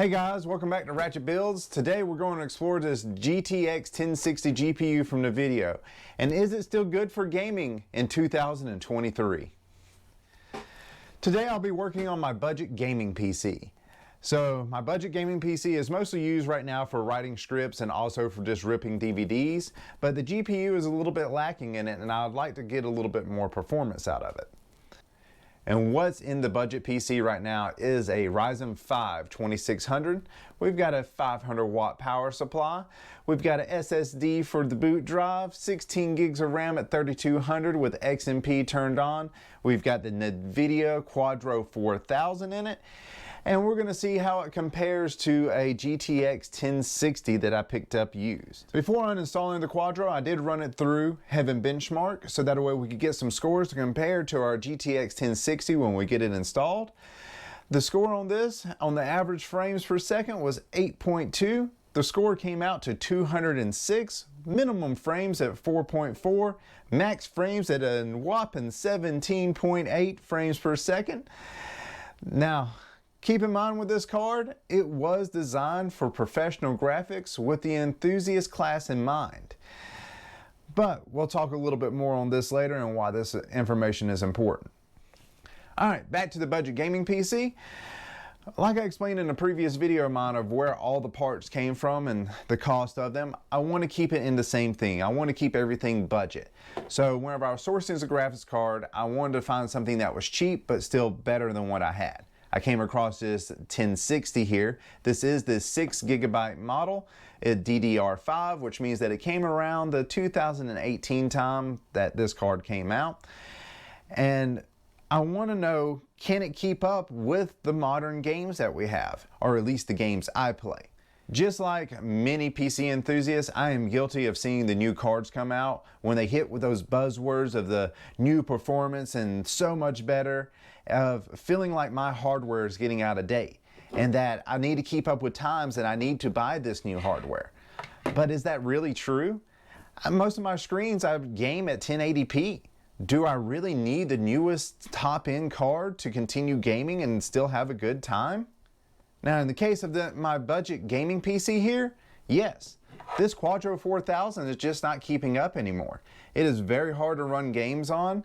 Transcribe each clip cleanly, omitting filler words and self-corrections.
Hey guys, welcome back to Ratchet Builds. Today we're going to explore this GTX 1060 GPU from the video. And is it still good for gaming in 2023? Today I'll be working on my budget gaming PC. So my budget gaming PC is mostly used right now for writing scripts and also for just ripping DVDs, but the GPU is a little bit lacking in it and I'd like to get a little bit more performance out of it. And what's in the budget PC right now is a Ryzen 5 2600. We've got a 500 watt power supply. We've got a SSD for the boot drive, 16 gigs of RAM at 3200 with XMP turned on. We've got the NVIDIA Quadro 4000 in it. And we're going to see how it compares to a GTX 1060 that I picked up used. Before uninstalling the Quadro, I did run it through Heaven Benchmark so that way we could get some scores to compare to our GTX 1060 when we get it installed. The score on this, on the average frames per second, was 8.2. The score came out to 206, minimum frames at 4.4, max frames at a whopping 17.8 frames per second. Now, keep in mind with this card, it was designed for professional graphics with the enthusiast class in mind. But we'll talk a little bit more on this later and why this information is important. Alright, back to the budget gaming PC. Like I explained in a previous video of mine of where all the parts came from and the cost of them, I want to keep it in the same thing. I want to keep everything budget. So whenever I was sourcing a graphics card, I wanted to find something that was cheap but still better than what I had. I came across this 1060 here. This is the 6 gigabyte model, DDR5, which means that it came around the 2018 time that this card came out. And I want to know, can it keep up with the modern games that we have, or at least the games I play? Just like many PC enthusiasts, I am guilty of seeing the new cards come out when they hit with those buzzwords of the new performance and so much better, of feeling like my hardware is getting out of date and that I need to keep up with times and I need to buy this new hardware. But is that really true? Most of my screens I game at 1080p. Do I really need the newest top-end card to continue gaming and still have a good time? Now in the case of my budget gaming PC here, yes, this Quadro 4000 is just not keeping up anymore. It is very hard to run games on,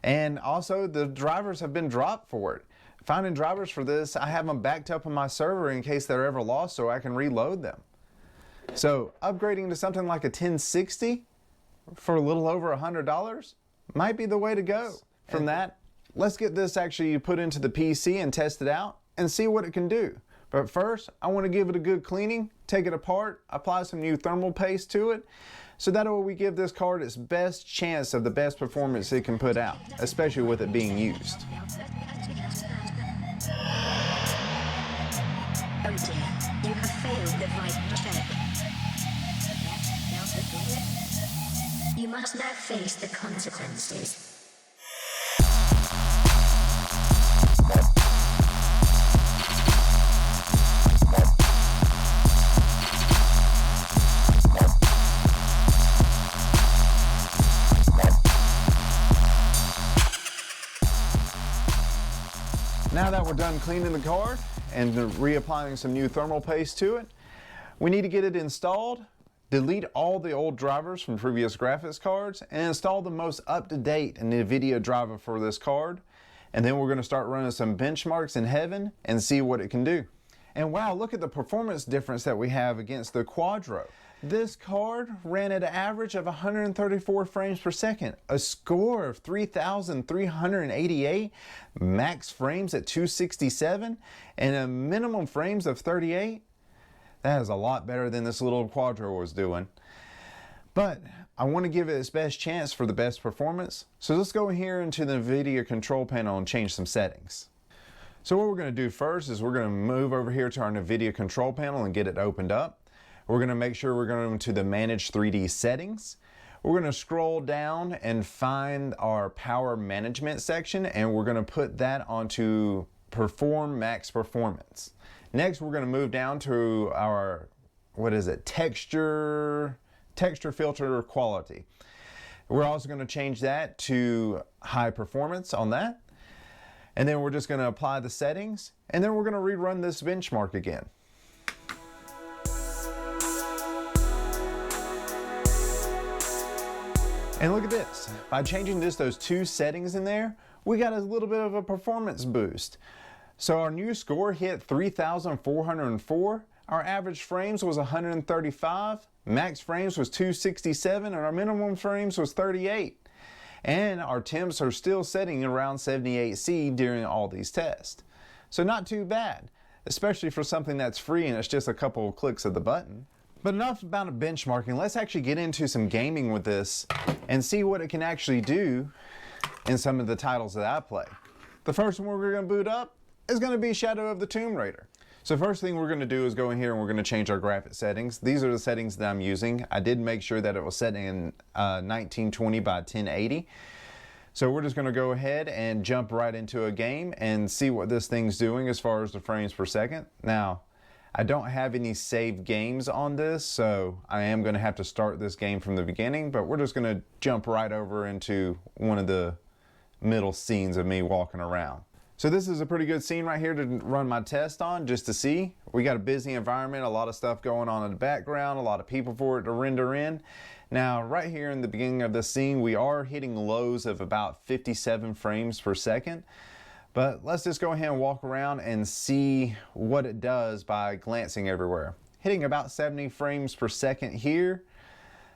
and also the drivers have been dropped for it. Finding drivers for this, I have them backed up on my server in case they're ever lost so I can reload them. So upgrading to something like a 1060 for a little over $100 might be the way to go. From that, let's get this actually put into the PC and test it out and see what it can do. But first, I want to give it a good cleaning, take it apart, apply some new thermal paste to it, so that way we give this card its best chance of the best performance it can put out, especially with it being used. Oh dear, you have failed the right check. You must now face the consequences. Now that we're done cleaning the card and reapplying some new thermal paste to it, we need to get it installed, delete all the old drivers from previous graphics cards, and install the most up-to-date NVIDIA driver for this card. And then we're going to start running some benchmarks in Heaven and see what it can do. And wow, look at the performance difference that we have against the Quadro. This card ran at an average of 134 frames per second, a score of 3,388, max frames at 267, and a minimum frames of 38. That is a lot better than this little Quadro was doing. But I want to give it its best chance for the best performance. So let's go here into the NVIDIA control panel and change some settings. So what we're going to do first is we're going to move over here to our NVIDIA control panel and get it opened up. We're going to make sure we're going to the Manage 3D settings. We're going to scroll down and find our power management section, and we're going to put that onto Perform Max Performance. Next, we're going to move down to our, texture filter quality. We're also going to change that to high performance on that. And then we're just going to apply the settings, and then we're going to rerun this benchmark again. And look at this, by changing just those two settings in there, we got a little bit of a performance boost. So our new score hit 3,404, our average frames was 135, max frames was 267, and our minimum frames was 38. And our temps are still setting around 78C during all these tests. So not too bad, especially for something that's free and it's just a couple of clicks of the button. But enough about benchmarking, let's actually get into some gaming with this and see what it can actually do in some of the titles that I play. The first one we're going to boot up is going to be Shadow of the Tomb Raider. So first thing we're going to do is go in here and we're going to change our graphic settings. These are the settings that I'm using. I did make sure that it was set in 1920 by 1080. So we're just going to go ahead and jump right into a game and see what this thing's doing as far as the frames per second. Now, I don't have any saved games on this, so I am going to have to start this game from the beginning, but we're just going to jump right over into one of the middle scenes of me walking around. So this is a pretty good scene right here to run my test on, just to see. We got a busy environment, a lot of stuff going on in the background, a lot of people for it to render in. Now, right here in the beginning of the scene, we are hitting lows of about 57 frames per second. But let's just go ahead and walk around and see what it does by glancing everywhere. Hitting about 70 frames per second here,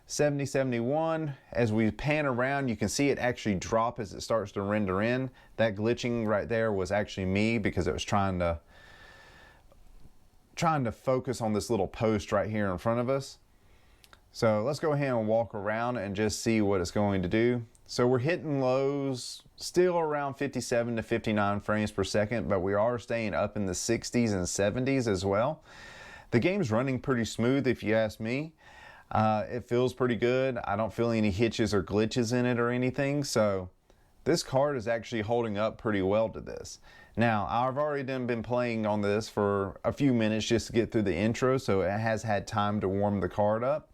70, 71. As we pan around, you can see it actually drop as it starts to render in. That glitching right there was actually me because it was trying to focus on this little post right here in front of us. So let's go ahead and walk around and just see what it's going to do. So we're hitting lows still around 57 to 59 frames per second, but we are staying up in the 60s and 70s as well. The game's running pretty smooth if you ask me. It feels pretty good. I don't feel any hitches or glitches in it or anything, so this card is actually holding up pretty well to this. Now, I've already been playing on this for a few minutes just to get through the intro, so it has had time to warm the card up.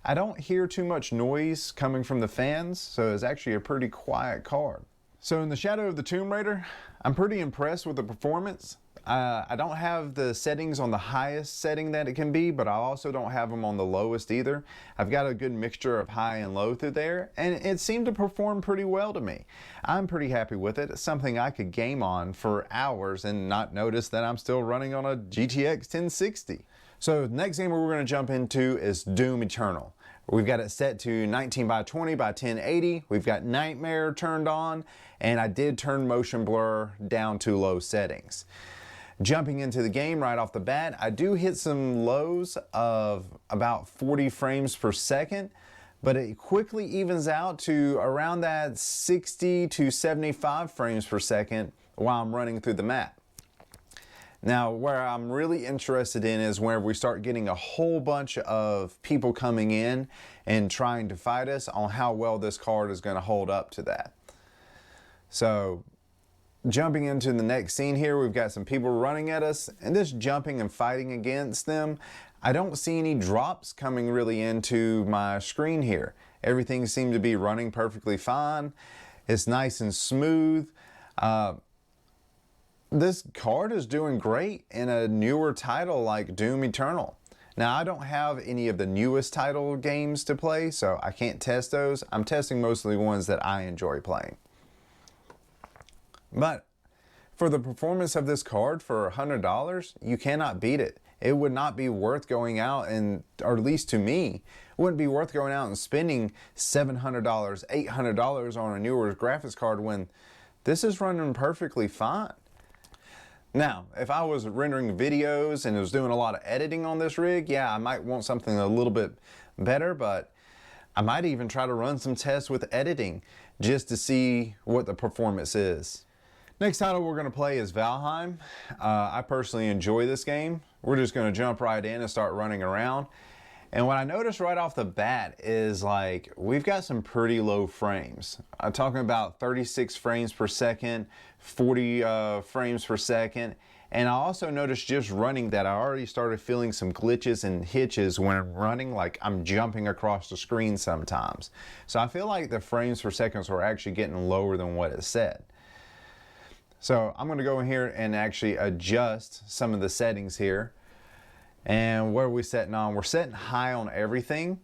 I don't hear too much noise coming from the fans, so it's actually a pretty quiet card. So in the Shadow of the Tomb Raider, I'm pretty impressed with the performance. I don't have the settings on the highest setting that it can be, but I also don't have them on the lowest either. I've got a good mixture of high and low through there, and it seemed to perform pretty well to me. I'm pretty happy with it. It's something I could game on for hours and not notice that I'm still running on a GTX 1060. So the next game we're going to jump into is Doom Eternal. We've got it set to 19 by 20 by 1080. We've got Nightmare turned on, and I did turn motion blur down to low settings. Jumping into the game right off the bat, I do hit some lows of about 40 frames per second, but it quickly evens out to around that 60 to 75 frames per second while I'm running through the map. Now, where I'm really interested in is where we start getting a whole bunch of people coming in and trying to fight us, on how well this card is going to hold up to that. So, jumping into the next scene here, we've got some people running at us, and just jumping and fighting against them. I don't see any drops coming really into my screen here. Everything seemed to be running perfectly fine. It's nice and smooth. This card is doing great in a newer title like Doom Eternal. Now, I don't have any of the newest title games to play, so I can't test those. I'm testing mostly ones that I enjoy playing. But for the performance of this card for $100, you cannot beat it. It would not be worth going out and, or at least to me, it wouldn't be worth going out and spending $700, $800 on a newer graphics card when this is running perfectly fine. Now, if I was rendering videos and was doing a lot of editing on this rig, yeah, I might want something a little bit better, but I might even try to run some tests with editing just to see what the performance is. Next title we're going to play is Valheim. I personally enjoy this game. We're just going to jump right in and start running around. And what I noticed right off the bat is, like, we've got some pretty low frames. I'm talking about 36 frames per second, 40 frames per second. And I also noticed just running that I already started feeling some glitches and hitches when I'm running, like I'm jumping across the screen sometimes. So I feel like the frames per seconds are actually getting lower than what it said. So I'm going to go in here and actually adjust some of the settings here. And what are we setting on? We're setting high on everything.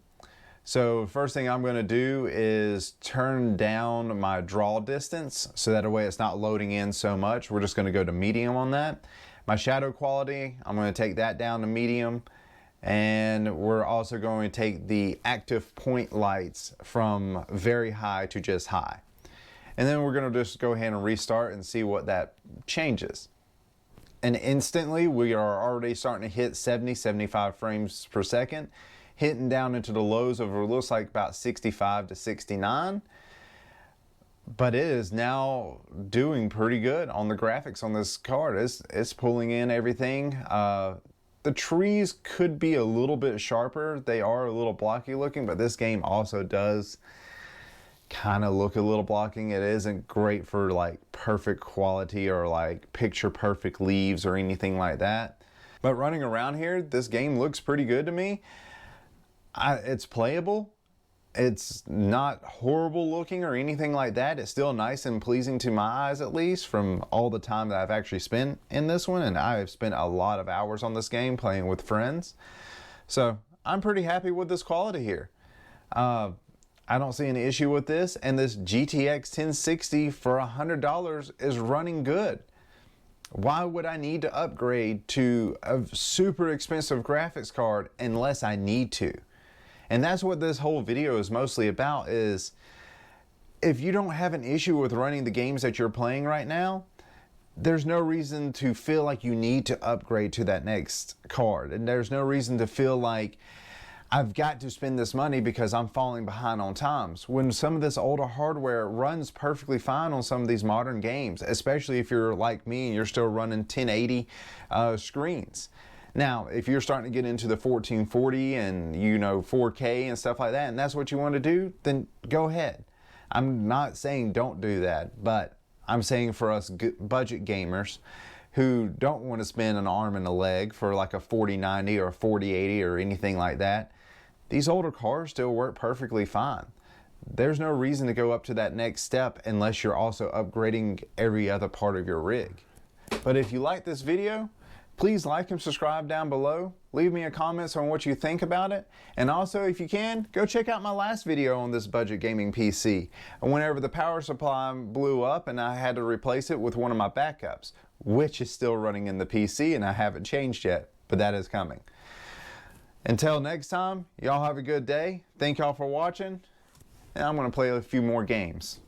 So first thing I'm going to do is turn down my draw distance so that way it's not loading in so much. We're just going to go to medium on that. My shadow quality, I'm going to take that down to medium. And we're also going to take the active point lights from very high to just high. And then we're going to just go ahead and restart and see what that changes. And instantly we are already starting to hit 75 frames per second, hitting down into the lows of what looks like about 65 to 69. But it is now doing pretty good on the graphics on this card. It's pulling in everything. The trees could be a little bit sharper. They are a little blocky looking, but this game also does kind of look a little blocking. It isn't great for like perfect quality or like picture perfect leaves or anything like that. But running around here, this game looks pretty good to me. It's playable. It's not horrible looking or anything like that. It's still nice and pleasing to my eyes, at least from all the time that I've actually spent in this one. And I have spent a lot of hours on this game playing with friends. So I'm pretty happy with this quality here. I don't see any issue with this. And this GTX 1060 for $100 is running good. Why would I need to upgrade to a super expensive graphics card unless I need to? And that's what this whole video is mostly about, is if you don't have an issue with running the games that you're playing right now, there's no reason to feel like you need to upgrade to that next card. And there's no reason to feel like I've got to spend this money because I'm falling behind on times. When some of this older hardware runs perfectly fine on some of these modern games, especially if you're like me and you're still running 1080 screens. Now, if you're starting to get into the 1440 and 4K and stuff like that, and that's what you want to do, then go ahead. I'm not saying don't do that, but I'm saying for us budget gamers who don't want to spend an arm and a leg for like a 4090 or a 4080 or anything like that, these older cars still work perfectly fine. There's no reason to go up to that next step unless you're also upgrading every other part of your rig. But if you like this video, please like and subscribe down below. Leave me a comment on what you think about it. And also, if you can, go check out my last video on this budget gaming PC. Whenever the power supply blew up and I had to replace it with one of my backups, which is still running in the PC and I haven't changed yet, but that is coming. Until next time, y'all have a good day. Thank y'all for watching. And I'm going to play a few more games.